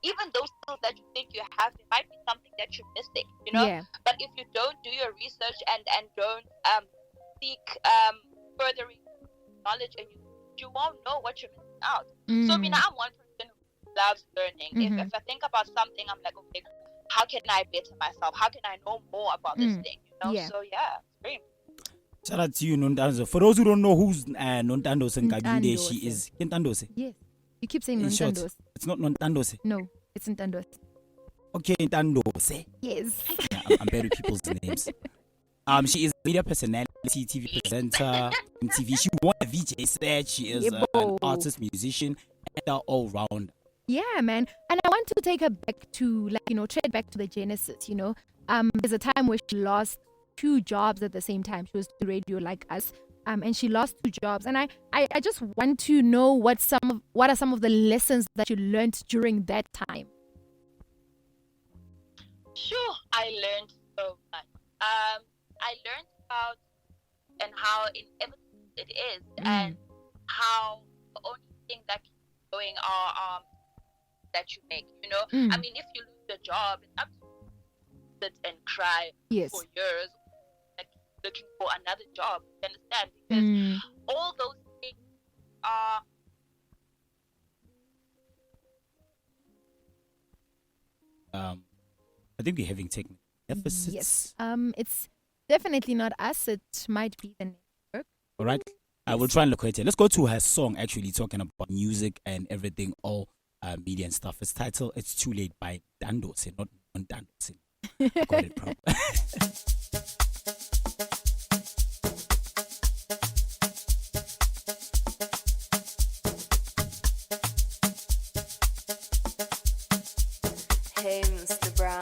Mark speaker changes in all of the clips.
Speaker 1: even those skills that you think you have, it might be something that you're missing, you know.
Speaker 2: Yeah.
Speaker 1: But if you don't do your research and don't seek further knowledge, and you won't know what you're missing out. So I'm one person who loves learning. If I think about something, I'm like, okay, how can I better myself? How can I know more about this thing? You know.
Speaker 2: Yeah.
Speaker 1: So yeah, it's very important.
Speaker 3: Shout out to you, Ntandose. For those who don't know who's Ntandose Nkabinde, she is Ntandose.
Speaker 2: Yes. You keep saying
Speaker 3: In short,
Speaker 2: Ntandose.
Speaker 3: it's not Ntandose.
Speaker 2: No, it's Ntandose.
Speaker 3: Okay, Ntandose.
Speaker 2: Yes.
Speaker 3: Yeah, I'm better with people's names. She is a media personality, TV presenter, MTV. She won a VJ Search. She is an artist, musician, and an all-round.
Speaker 2: Yeah, man. And I want to take her back to, tread back to the genesis, There's a time where she lost 2 jobs at the same time. She was doing radio like us. And she lost 2 jobs. And I just want to know what are some of the lessons that you learned during that time.
Speaker 1: Sure, I learned so much. I learned about and how inevitable it is, and how the only thing that keeps going are that you make. I mean, if you lose your job, it's up to you to sit and cry for years, like looking for another job. You understand? Because all those things are.
Speaker 3: I think we're having technical deficits.
Speaker 2: Yes. It's definitely not us. It might be the network.
Speaker 3: All right. I will try and locate it. Let's go to her song, actually, talking about music and everything, all media and stuff. It's titled It's Too Late by Ntandose, not Ntandose. I got it proper.
Speaker 4: Hey, Mr. Brown,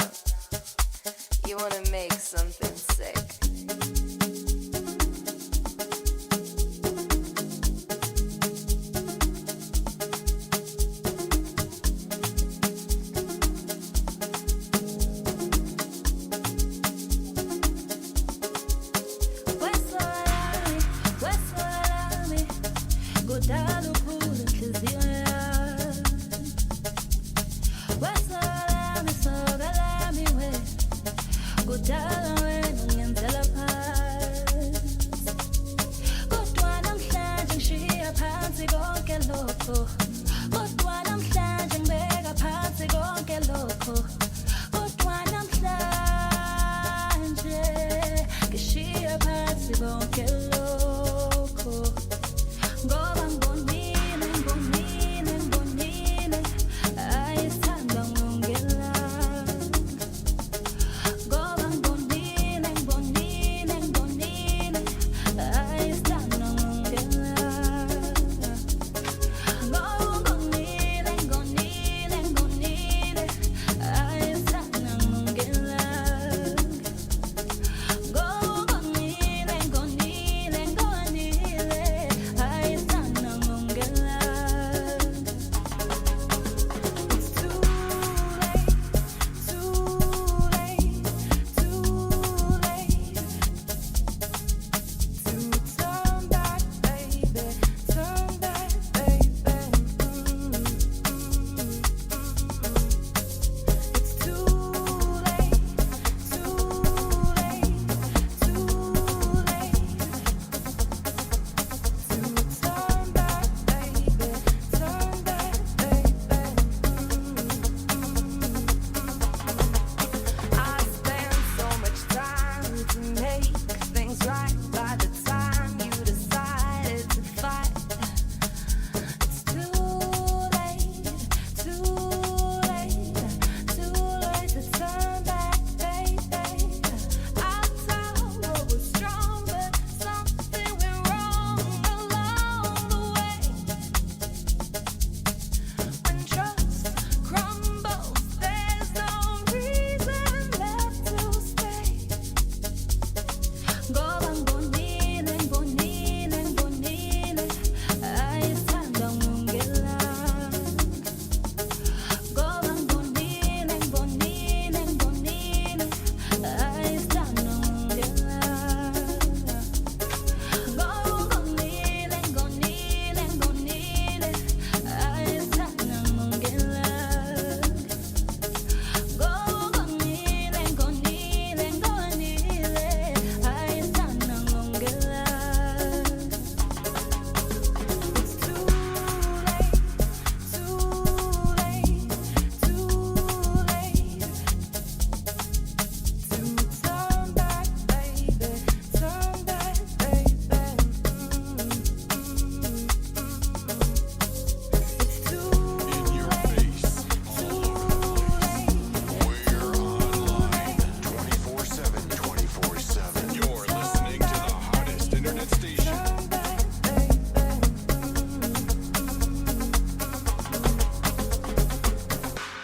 Speaker 4: you wanna make something sick?
Speaker 5: Go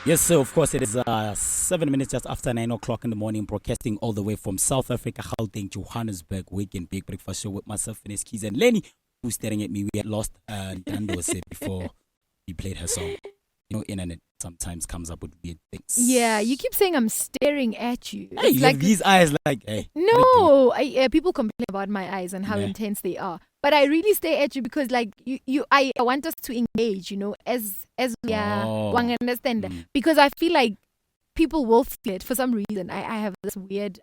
Speaker 3: Yes, so of course it is 7 minutes just after 9 o'clock in the morning, broadcasting all the way from South Africa, Gauteng, Johannesburg, Wake&Bake BreakFast Show with myself, Finesse and Leni, who's staring at me. We had lost Ntandose before we played her song. You know, internet sometimes comes up with weird things.
Speaker 2: Yeah, you keep saying I'm staring at you.
Speaker 3: Hey, you have these eyes like, hey.
Speaker 2: No, people complain about my eyes and how intense they are. But I really stare at you because, like, I want us to engage, you know, as we are, one understand. Because I feel like people will feel it for some reason. I have this weird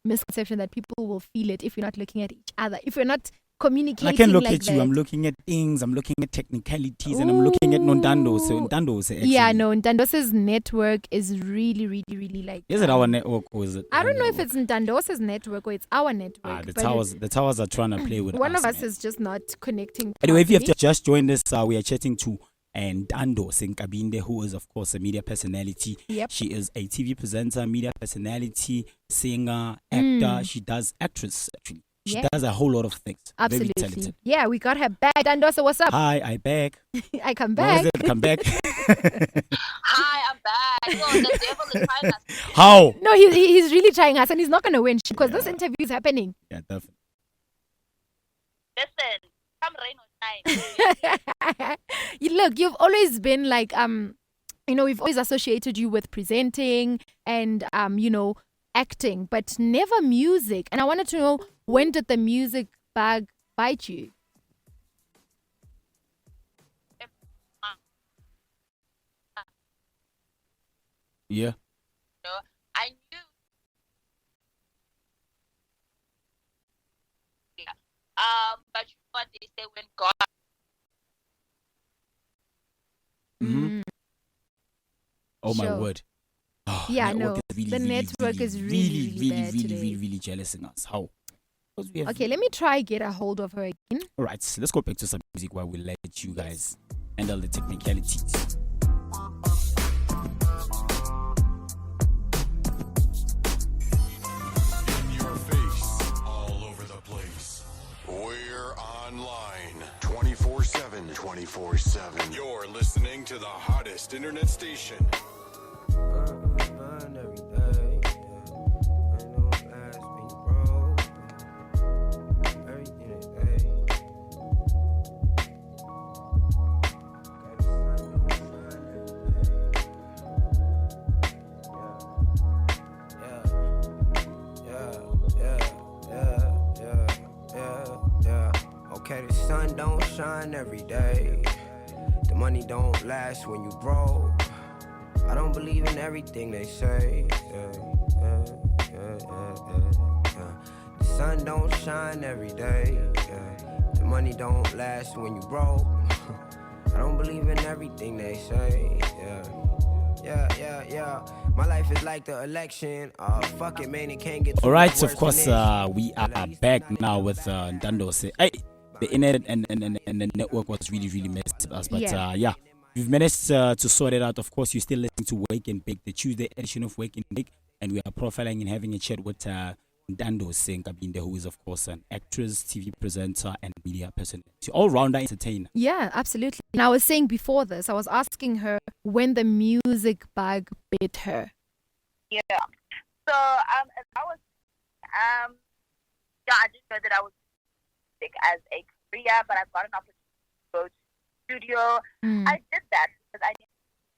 Speaker 2: misconception that people will feel it if you're not looking at each other, if you're not communicating.
Speaker 3: I can look
Speaker 2: like
Speaker 3: at you.
Speaker 2: that.
Speaker 3: I'm looking at things. I'm looking at technicalities, and I'm looking at Ntandose. Actually.
Speaker 2: Yeah, no, Ntandose's network is really, really, really like.
Speaker 3: Is it our network or is it?
Speaker 2: I don't know if it's Ntandose's network or it's our network.
Speaker 3: The towers are trying to play with
Speaker 2: one
Speaker 3: us.
Speaker 2: One of us is just not connecting.
Speaker 3: Anyway, if you have just joined us, we are chatting to Ntandose Nkabinde, who is of course a media personality.
Speaker 2: Yep.
Speaker 3: She is a TV presenter, media personality, singer, actor. She does actress actually. She does a whole lot of things.
Speaker 2: Absolutely.
Speaker 3: Very talented.
Speaker 2: Yeah, we got her back. Ntandose, what's up?
Speaker 3: Hi, I back.
Speaker 2: I come back.
Speaker 3: Come back.
Speaker 1: Hi, I'm back. No, the devil is trying us.
Speaker 3: How?
Speaker 2: No, he's really trying us and he's not going to win because this interview is happening.
Speaker 3: Yeah, definitely.
Speaker 1: Listen, come rain or shine.
Speaker 2: Look, you've always been like, you know, we've always associated you with presenting and, you know, acting, but never music. And I wanted to know, when did the music bug bite you?
Speaker 3: Yeah.
Speaker 1: No, I knew. Yeah. But you know what they say when God.
Speaker 3: Oh my
Speaker 2: Sure.
Speaker 3: word. Oh,
Speaker 2: Yeah, no.
Speaker 3: Is
Speaker 2: The network is really bad today.
Speaker 3: really jealous in us. How?
Speaker 2: Okay, let me try get a hold of her again.
Speaker 3: All right, so let's go back to some music while we let you guys handle the technicalities.
Speaker 5: In your face, all over the place. We're online 24/7. 24/7. You're listening to the hottest internet station.
Speaker 6: Okay, the sun don't shine every day. The money don't last when you broke. I don't believe in everything they say. The sun don't shine every day. The money don't last when you broke. I don't believe in everything they say. Yeah. My life is like the election. Fuck it, man, it can't get.
Speaker 3: All right, of course, we are back now with Ntandose. Hey, the internet and the network was really messed with us, but yeah, we've managed to sort it out. Of course, you're still listening to Wake&Bake, the Tuesday edition of Wake&Bake, and we are profiling and having a chat with Ntandose Nkabinde, who is of course an actress, TV presenter, and media personality, all-rounder entertainer.
Speaker 2: Yeah, absolutely. And I was saying before this, I was asking her when the music bug bit her.
Speaker 1: Yeah. So as I was I didn't know that I was music as a career, but I got an opportunity to go to the studio. I did that because I didn't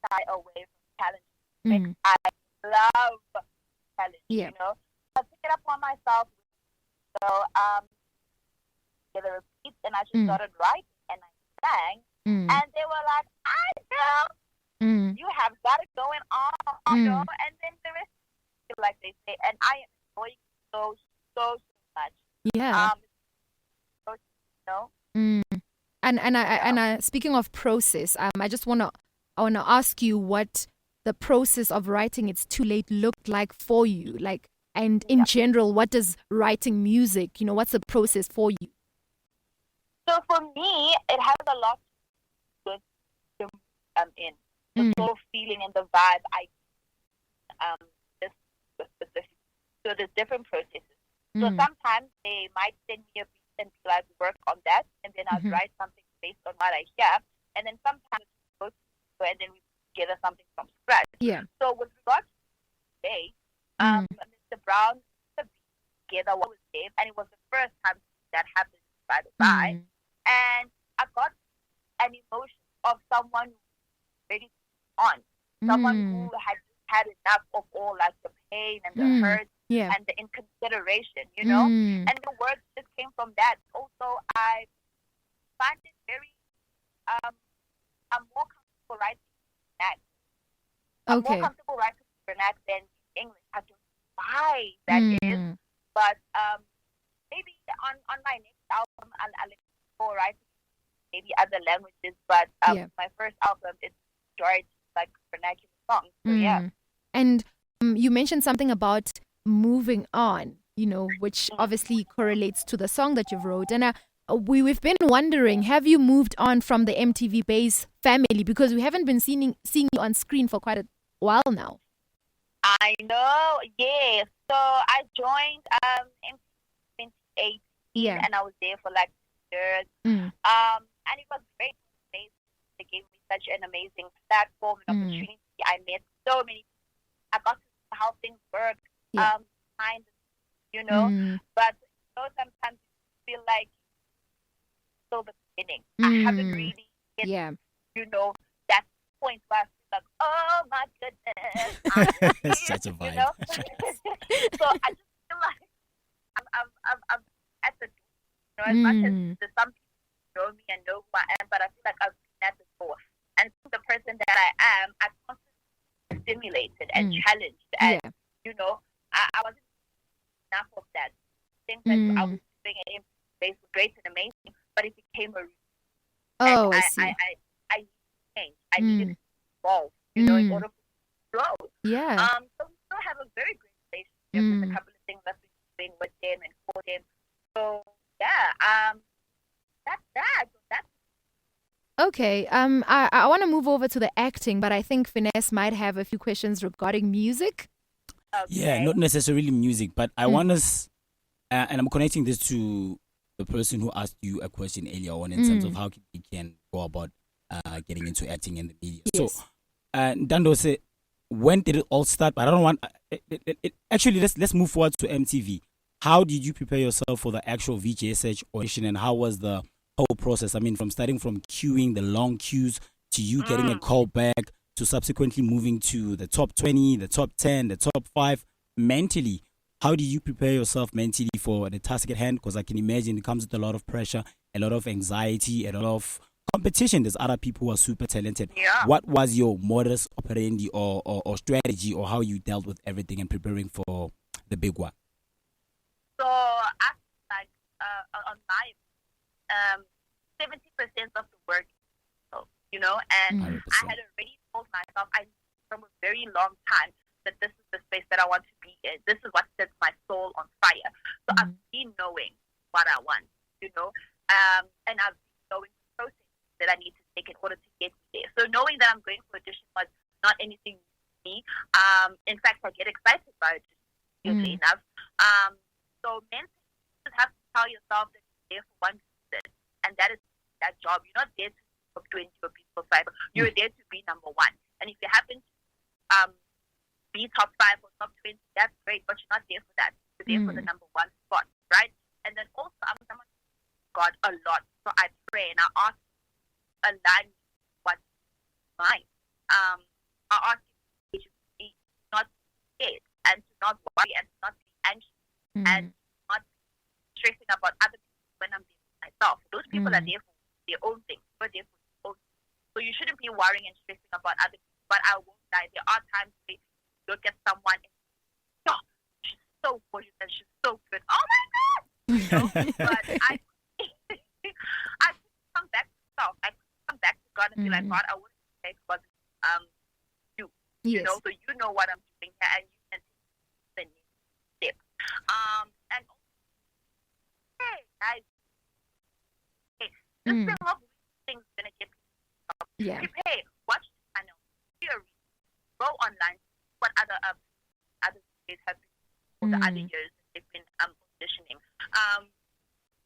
Speaker 1: shy away from talent. I love talent, you know. I picked it up on myself. So the repeats, and I just started writing and I sang, and they were like, "I know you have got it going on, you know." And then the rest, like they say, and I enjoy it so much.
Speaker 2: Yeah.
Speaker 1: You know.
Speaker 2: And I speaking of process, I wanna ask you what the process of writing It's Too Late looked like for you, like, and in general, what does writing music, you know, what's the process for you?
Speaker 1: So for me, it has a lot to do with the mood I'm in, the sort of feeling and the vibe I this specific. So there's different processes. So sometimes they might send me a beat and be like, work on that, and then I'll write something based on what I hear. And then sometimes we go to and then we together something from scratch.
Speaker 2: Yeah.
Speaker 1: So with regards to today, Mr. Brown put together what was there, and it was the first time that happened, by the by. And I got an emotion of someone ready to move on, someone who had had enough of all like the pain and the hurt and the inconsideration, you know. And the words just came from that. Also, I find it very I'm more comfortable writing that. I'm more comfortable writing Vernac than English. I don't know why that is, but maybe on my next album I'll explore writing maybe other languages. But my first album is majority like vernacular songs. So yeah.
Speaker 2: And you mentioned something about moving on, you know, which obviously correlates to the song that you've wrote. And we've been wondering, have you moved on from the MTV Base family? Because we haven't been seeing you on screen for quite a while now.
Speaker 1: I know, yeah. So I joined MTV 2018, and I was there for like 2 years. And it was great. They gave me such an amazing platform and opportunity. I met so many people. I got to see how things work, behind, you know. But sometimes you feel like still the beginning. I haven't really hit, you know, that point where I feel like, oh my goodness,
Speaker 3: such a vibe.
Speaker 1: You know? So I just feel like I'm at the door. You know, as much as there's some people who know me and know who I am, but I feel like I've been at the door. And the person that I am, I constantly stimulated and challenged. And, you know, I wasn't enough of that. Things that I was doing at MTV Base were great and amazing, but it became a routine.
Speaker 2: I see.
Speaker 1: I needed to change. I needed to evolve, you know, in order to grow.
Speaker 2: Yeah.
Speaker 1: So we still have a very great relationship with a couple of things that we're doing with them and for them. So, yeah, that's that. That's
Speaker 2: Okay. I want to move over to the acting, but I think Finesse might have a few questions regarding music.
Speaker 1: okay.
Speaker 3: Yeah, not necessarily music, but I want us, and I'm connecting this to the person who asked you a question earlier on in terms of how we can go about getting into acting in the media.
Speaker 2: Yes.
Speaker 3: So, Ntandose, when did it all start? But I don't want. Actually, let's move forward to MTV. How did you prepare yourself for the actual VJSH audition, and how was the whole process? I mean, from starting from queuing, the long queues, to you getting a call back, to subsequently moving to the top 20, the top 10, the top 5. Mentally, how did you prepare yourself mentally for the task at hand? Because I can imagine it comes with a lot of pressure, a lot of anxiety, a lot of competition. There's other people who are super talented.
Speaker 1: Yeah.
Speaker 3: What was your modus operandi or strategy, or how you dealt with everything and preparing for the big one?
Speaker 1: So, I like on my 70% of the work, you know, and
Speaker 3: 100%.
Speaker 1: I had already told myself from a very long time that this is the space that I want to be in. This is what sets my soul on fire. So I've been knowing what I want, you know, and I've been knowing the process that I need to take in order to get there. So knowing that I'm going for audition was not anything new to me. In fact, I get excited by it, weirdly enough. So mentally, you just have to tell yourself that you're there for one reason, and that is that job. You're not there to be top 20 or be top 5. You're there to be number 1. And if you happen to be top 5 or top 20, that's great, but you're not there for that. You're there for the number 1 spot, right? And then also, I'm someone who God a lot, so I pray and I ask align what's mine. I ask you to be not scared and to not worry and to not be anxious and not stressing about other people when I'm there for myself. Those people are there for their own things. You're there for your own things. So you shouldn't be worrying and stressing about other people. But I won't lie. There are times where you look at someone and she's so gorgeous and she's so good. Oh my God! You know? But I come back to myself. I come back to God and be like, God, I wouldn't say because you.
Speaker 2: Yes.
Speaker 1: You know, so you know what I'm doing here and you can take the next step. And hey, guys, this thing of things is gonna get people.
Speaker 2: Yeah.
Speaker 1: Hey, watch the channel, go online, what other days have been for the other years they've been auditioning.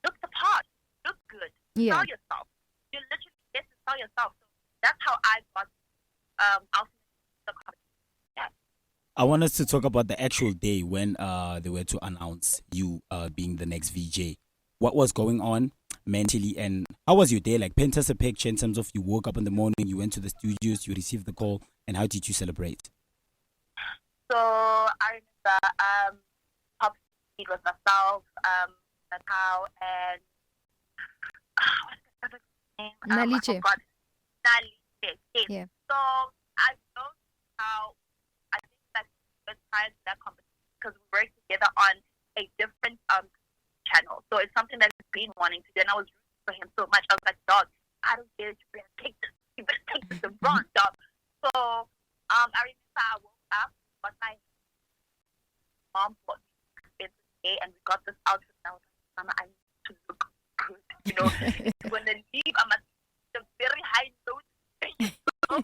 Speaker 1: Look the part, look good,
Speaker 2: Yeah.
Speaker 1: tell yourself. You literally get to tell yourself. So that's how I got ultimately the competition. Yeah.
Speaker 3: I want us to talk about the actual day when they were to announce you being the next VJ. What was going on mentally, and how was your day? Like, paint us a picture in terms of you woke up in the morning, you went to the studios, you received the call, and how did you celebrate?
Speaker 1: So I remember top speed was myself, Natal, and what's the other name?
Speaker 2: Naliche.
Speaker 1: I forgot. Naliche. Yes.
Speaker 2: Yeah.
Speaker 1: So I know how I think that the time that competition because we worked together on a different channel. So it's something that I've been wanting to do, and I was rooting for him so much. I was like, dog, I don't get it. You better take this. You better take this and run, dog. So I remember I woke up, but my mom bought me expensive day, and we got this outfit. And I was like, Mama, I need to look good. You know, when I leave, I'm at the very high note. So I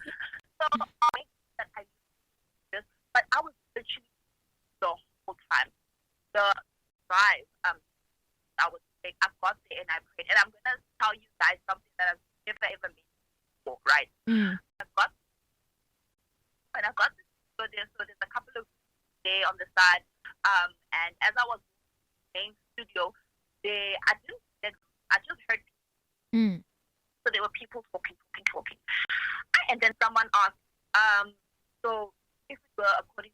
Speaker 1: think that I did this, but I was literally the whole time. The drive, I was like, I got there and I prayed. And I'm gonna tell you guys something that I've never ever made before, right? I got this, so there's a couple of day on the side, and as I was in the studio, I just heard people. So there were people talking. And then someone asked, so if we were according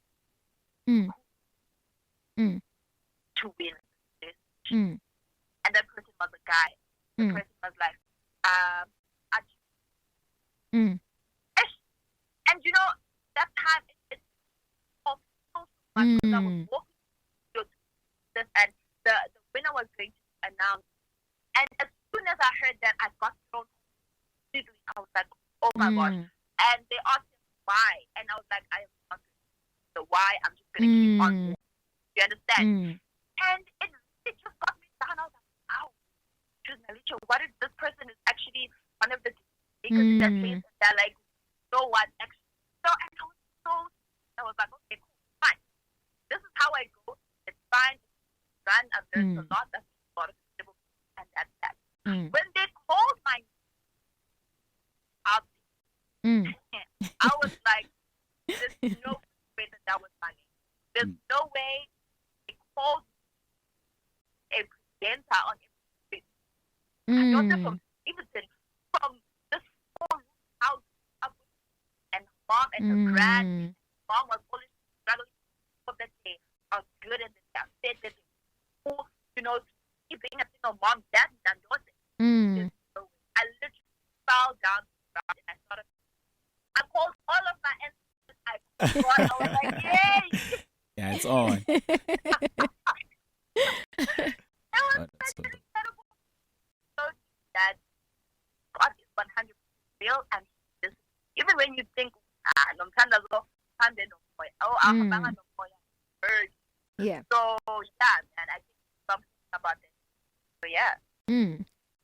Speaker 1: to win this, and that person was a guy. The person was like, and you know, that time it felt so much because I was walking to this, and the winner was going to be announced. And as soon as I heard that, I got thrown completely. I was like, oh my gosh. And they asked me why. And I was like, I am not going to the why. I'm just going to keep on. You understand? And it just got me down. I was like, wow. What if this person is actually one of the speakers in that place? And they're like, so what? Actually, so, and I was like, okay, cool, fine. This is how I go. It's fine. It's done. I've learned a lot. That's a lot of people. And that's that. When they called my out, I was like, there's no way that was my name. There's no way they called a presenter on MTV. I know that from Stevenson, from this whole house up, and mom and her grand. Mom was always struggling for that they are good and they are fit, that they you know, keeping a single mom, dad, and Ntandose. I literally fell down to the ground and I started. I called all of my ancestors. I was like, yay!
Speaker 3: Yeah, it's on.
Speaker 1: It was such an incredible. So that God is 100% real, and this, even when you think, Ntandose,
Speaker 2: yeah.
Speaker 1: So yeah, man, I think something about it. So yeah.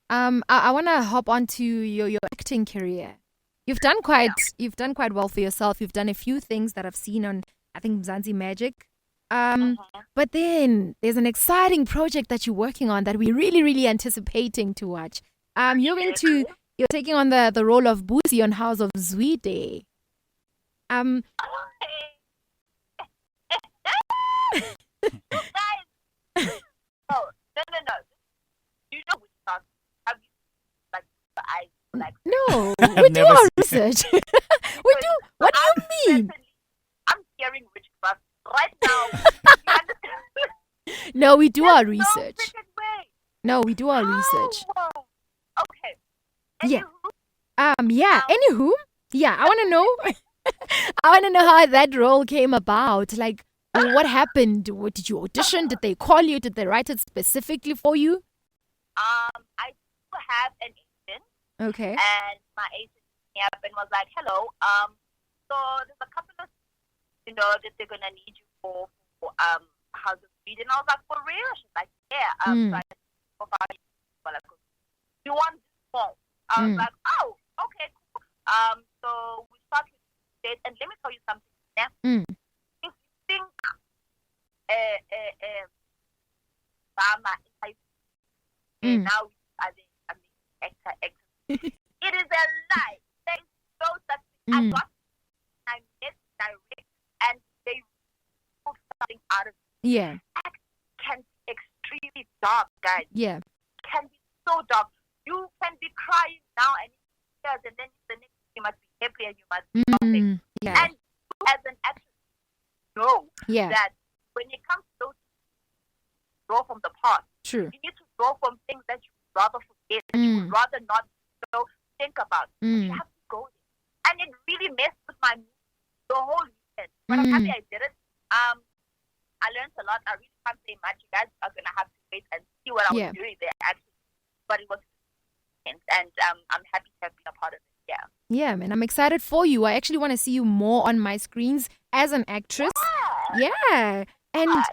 Speaker 2: I want to hop onto your acting career. You've done quite well for yourself. You've done a few things that I've seen on, I think, Mzansi Magic. But then there's an exciting project that you're working on that we're really, really anticipating to watch. You're taking on the role of Busi on House of Zwide.
Speaker 1: No. You know which song? Have you like the eyes like?
Speaker 2: No, we do our research. We do. What do you mean?
Speaker 1: I'm hearing witchcraft right now.
Speaker 2: No, we do
Speaker 1: There's
Speaker 2: our research. No, we do our research.
Speaker 1: Okay.
Speaker 2: Yeah.
Speaker 1: Anywho,
Speaker 2: yeah. Anywho, yeah. I want to know. I want to know how that role came about. Like, what happened? What, did you audition? Did they call you? Did they write it specifically for you?
Speaker 1: I do have an agent.
Speaker 2: Okay.
Speaker 1: And my agent came up and was like, hello, so there's a couple of, that they're going to need you for House of Read. And I was like, for real? She's like, yeah. So I said, you want this phone? I was like, oh, okay, cool. So we start with this, and let me tell you something. Yeah? If you think now as an actor, it is a lie. There is no such thing. I got
Speaker 2: Yeah.
Speaker 1: Can be extremely dark, guys.
Speaker 2: Yeah.
Speaker 1: Can be so dark. You can be crying now and and then the next you must be happy and you must be laughing.
Speaker 2: Yeah.
Speaker 1: And you as an actress know
Speaker 2: Yeah.
Speaker 1: that when it comes to those, draw from the past.
Speaker 2: True.
Speaker 1: You need to draw from things that you would rather forget, that you would rather not think about. You have to go there. And it really messed with my mood the whole weekend. But I'm happy I did it. I learned a lot. I really can't say much. You guys are gonna have to wait and see what I was doing there actually. But it was intense, and I'm happy to have been a part of it. Yeah.
Speaker 2: Yeah, man. I'm excited for you. I actually want to see you more on my screens as an actress. Yeah. And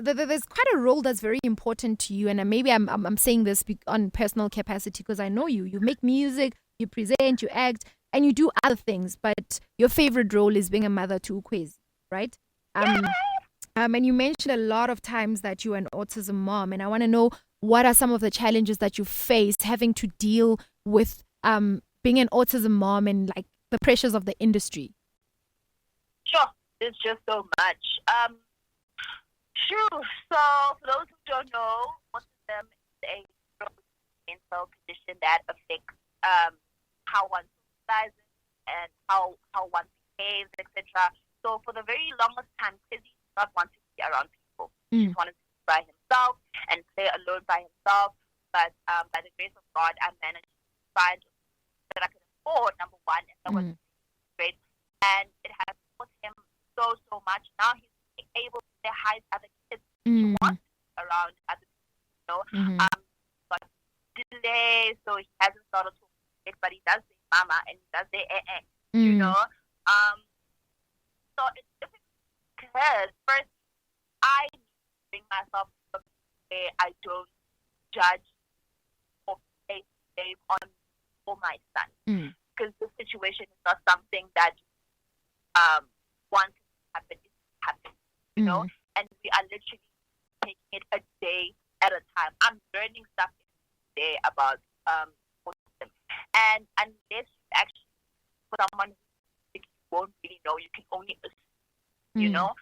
Speaker 2: there's quite a role that's very important to you, and maybe I'm saying this on personal capacity because I know you. You make music, you present, you act, and you do other things. But your favorite role is being a mother to Ukwezi, right? And you mentioned a lot of times that you're an autism mom, and I want to know what are some of the challenges that you face having to deal with being an autism mom and like the pressures of the industry.
Speaker 1: Sure, there's just so much. Sure. So for those who don't know, autism is a mental condition that affects how one socializes and how one behaves, etc. So for the very longest time, Kizzy did not want to be around people. He just wanted to be by himself and play alone by himself. But by the grace of God, I managed to find that I could afford, number one, and that was great. And it has taught him so much. Now he's able to say hi to other kids. He wants to be around other people, but delay, so he hasn't started to it, but he does say mama and he does say you know. So it's difficult because first I need to bring myself to a place where I don't judge or place blame on for my son. Because this situation is not something that once happen, it happens, you know, and we are literally taking it a day at a time. I'm learning stuff every day about autism, and unless you actually someone who you won't really know, you can only assume, you know.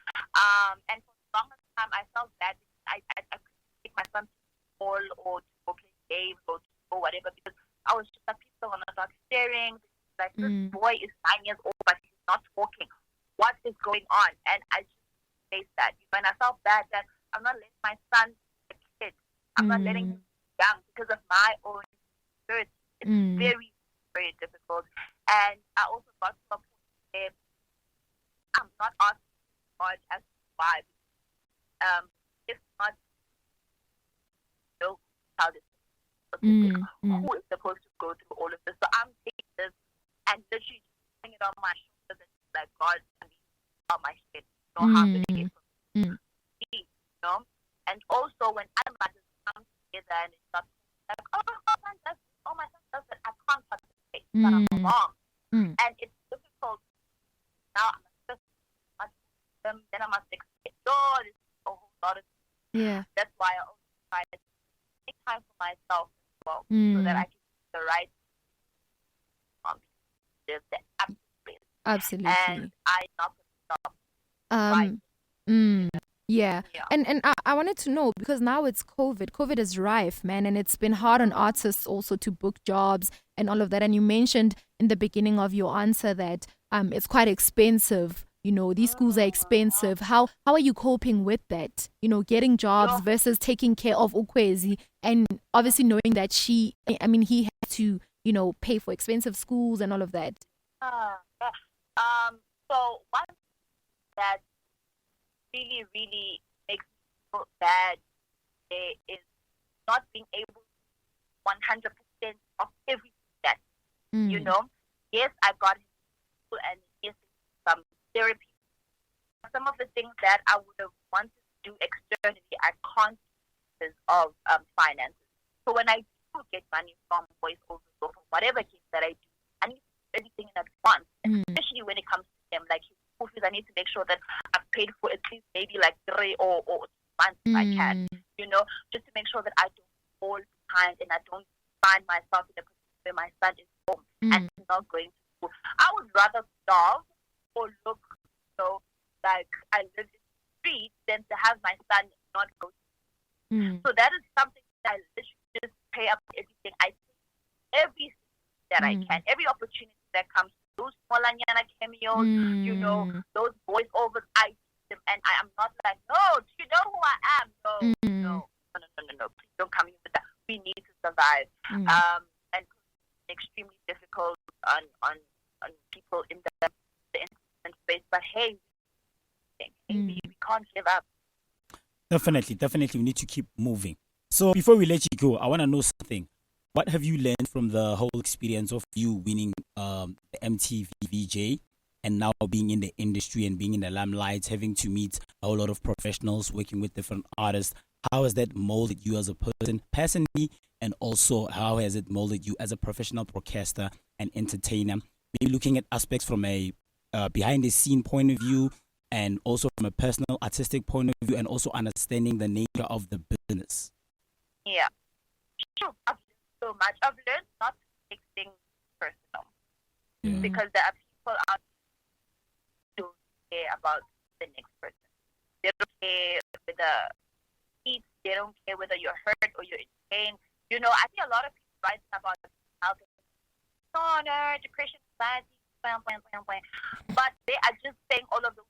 Speaker 1: And for the longest time, I felt bad because I couldn't take my son to school or to go play games or to go whatever because I was just like people on the start staring. Like this boy is 9 years old, but he's not talking. What is going on? And I just faced that. And I felt bad that I'm not letting my son be a kid. I'm not letting him be young because of my own spirit. It's very, very difficult. And I also got to a point where I'm not asking God as to why. If not, child is who is supposed to go through all of this. So I'm taking this and literally putting it on my shoulders and like, God, I mean, on my shit. No harm to it for me. You know? And also when other mothers come together and it's not like, oh, my son does this, oh, my son does that, I can't participate, but I'm a mom. And it's difficult. Now I'm then I must explain. Oh, this is a whole lot of things.
Speaker 2: Yeah.
Speaker 1: That's why I also try to take time for myself as well, so that I can do the right
Speaker 2: absolutely.
Speaker 1: And I not stop.
Speaker 2: Yeah. And I wanted to know, because now it's COVID is rife, man, and it's been hard on artists also to book jobs and all of that. And you mentioned in the beginning of your answer that it's quite expensive. You know, these schools are expensive. How are you coping with that? You know, getting jobs versus taking care of Ukwezi, and obviously knowing that he has to, you know, pay for expensive schools and all of that.
Speaker 1: So one that really, really makes me feel bad is not being able to 100% of everything that, you know. Yes, I got him school and yes, some therapy. Some of the things that I would have wanted to do externally, I can't because of finances. So when I do get money from voiceovers or from whatever case that I do, I need to do everything in advance, especially when it comes to him. Like his school fees, I need to make sure that I've paid for at least maybe like 3 or 2 months if I can, you know, just to make sure that I don't fall behind and I don't find myself in a position where my son is home and he's not going to school. I would rather starve or look, you know, like I live in street than to have my son not go. So that is something that I literally just pay up everything. I take everything that I can, every opportunity that comes. Those small cameos, you know, those voiceovers, I teach them, and I am not like, no, do you know who I am? No. Please don't come in with that. We need to survive. And it's extremely difficult on people in the entertainment space. But hey, we can't give up.
Speaker 3: Definitely, we need to keep moving. So before we let you go, I want to know something. What have you learned from the whole experience of you winning the MTV VJ and now being in the industry and being in the limelight, having to meet a whole lot of professionals, working with different artists? How has that molded you as a person personally, and also how has it molded you as a professional broadcaster and entertainer? Maybe looking at aspects from a behind the scene point of view, and also from a personal artistic point of view, and also understanding the nature of the business.
Speaker 1: Yeah, sure. I've learned so much. I've learned not to take things personal because there are people out there who don't care about the next person. They don't care whether eat. They don't care whether you're hurt or you're in pain. You know, I think a lot of people write about health, depression, anxiety, but they are just saying all of those.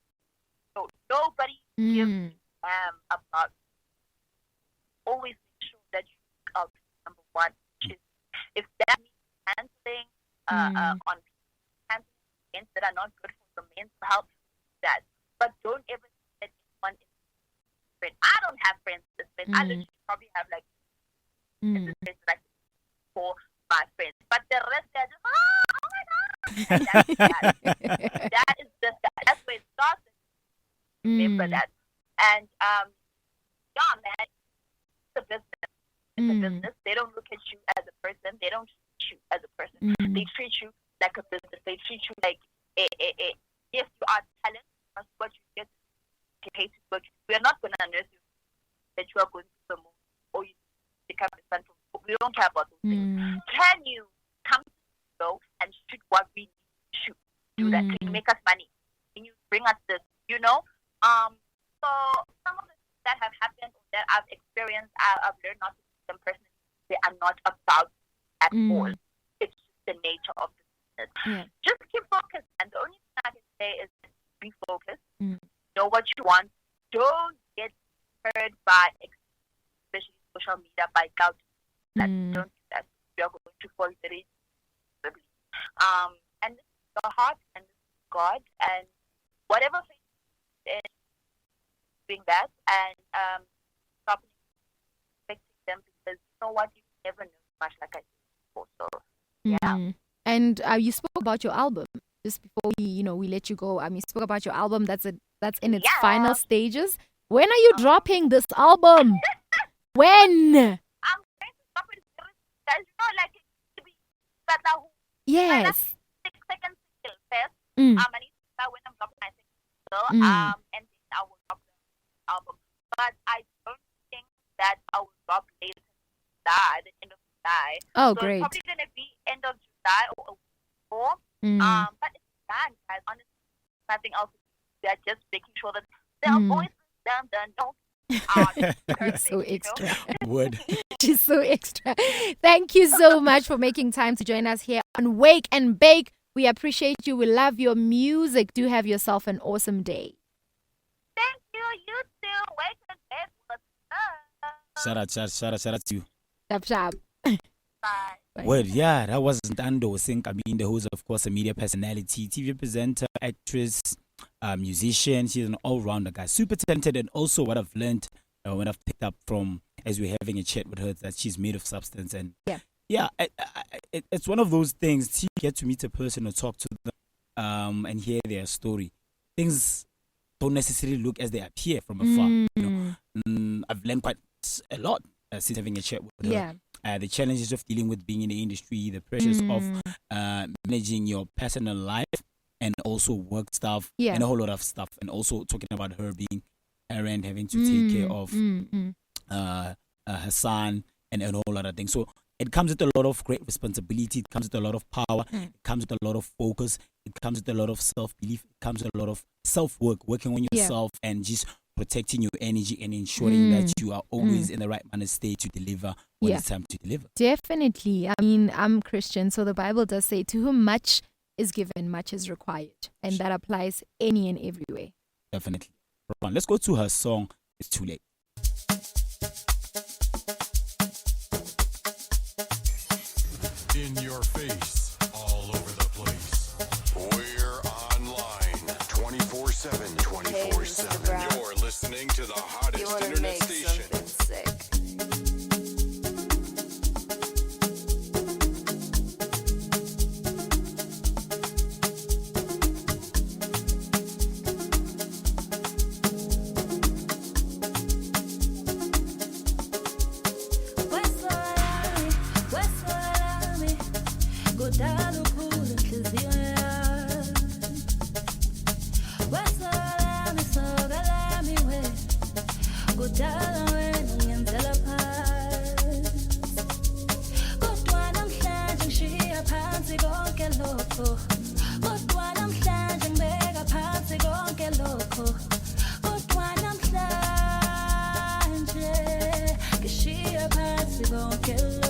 Speaker 1: So nobody gives about. Always make sure that you look out number one, which is if that means handling on things that are not good for your mental health, that. But don't ever let anyone in friend. I don't have friends this friend. I literally probably have like friends like 4, 5 friends. But the rest are just oh my god. That is just that's where it starts. Remember that. And yeah, man, it's a business. It's a business. They don't look at you as a person. They don't treat you as a person. They treat you like a business. They treat you like a yes, you are talent, but what you get paid to work. We are not going to nurse you that you are going to the moon or you become a central. We don't care about those things. Can you come to the show and shoot what we need to shoot? Do that. Can you make us money? Can you bring us this? You know? So some of the things that have happened or that I've experienced, I've learned not to take them personally. They are not about at all. It's just the nature of the business. Just keep focused. And the only thing I can say is be focused. Know what you want. Don't get hurt by, especially social media, by doubt. Don't do that. You're going to fall very easily. And this is your heart and this is God and whatever is doing that and stop expecting them because you know what, you never know much like I said before. So yeah.
Speaker 2: And you spoke about your album just before we let you go. You spoke about your album that's in its final stages. When are you dropping this album? When?
Speaker 1: I'm going to drop it as you know, like it be better.
Speaker 2: Yes.
Speaker 1: 6 seconds still first. I need to start when I'm dropping my second single. And then I will drop the album. But I don't think that I will drop later at the end of July.
Speaker 2: Oh,
Speaker 1: so
Speaker 2: great.
Speaker 1: It's probably gonna be end of July or before. But it's done, guys. Honestly, nothing else. We are just making sure that the voice down the notes are perfect.
Speaker 2: So extra.
Speaker 3: Word.
Speaker 2: She's so extra. Thank you so much for making time to join us here on Wake and Bake. We appreciate you. We love your music. Do have yourself an awesome day.
Speaker 1: Thank you. You too. Wake and Bake. What's up?
Speaker 3: Shout out to you.
Speaker 2: Sharp.
Speaker 1: Bye.
Speaker 3: Well, yeah, that was Ntandose. I mean, the host, of course, a media personality, TV presenter, actress, musician. She's an all-rounder guy, super talented. And also what I've learned when I've picked up from, as we're having a chat with her, that she's made of substance. And it's one of those things. You get to meet a person or talk to them and hear their story. Things don't necessarily look as they appear from afar. I've learned quite a lot since having a chat with her. The challenges of dealing with being in the industry, the pressures of managing your personal life and also work stuff and a whole lot of stuff. And also talking about her being parent, having to take care of her son and a whole lot of things. So it comes with a lot of great responsibility. It comes with a lot of power. It comes with a lot of focus. It comes with a lot of self-belief. It comes with a lot of self-work, working on yourself and just protecting your energy and ensuring that you are always in the right manner state to deliver when it's time to deliver.
Speaker 2: Definitely. I mean, I'm Christian, so the Bible does say, to whom much is given, much is required. And that applies any and every way.
Speaker 3: Definitely. Let's go to her song, It's Too Late.
Speaker 5: In your face, all over the place. We're online 24/7. 24/7. You're listening to the hottest internet
Speaker 4: make
Speaker 5: station.
Speaker 4: something sick.
Speaker 7: Kill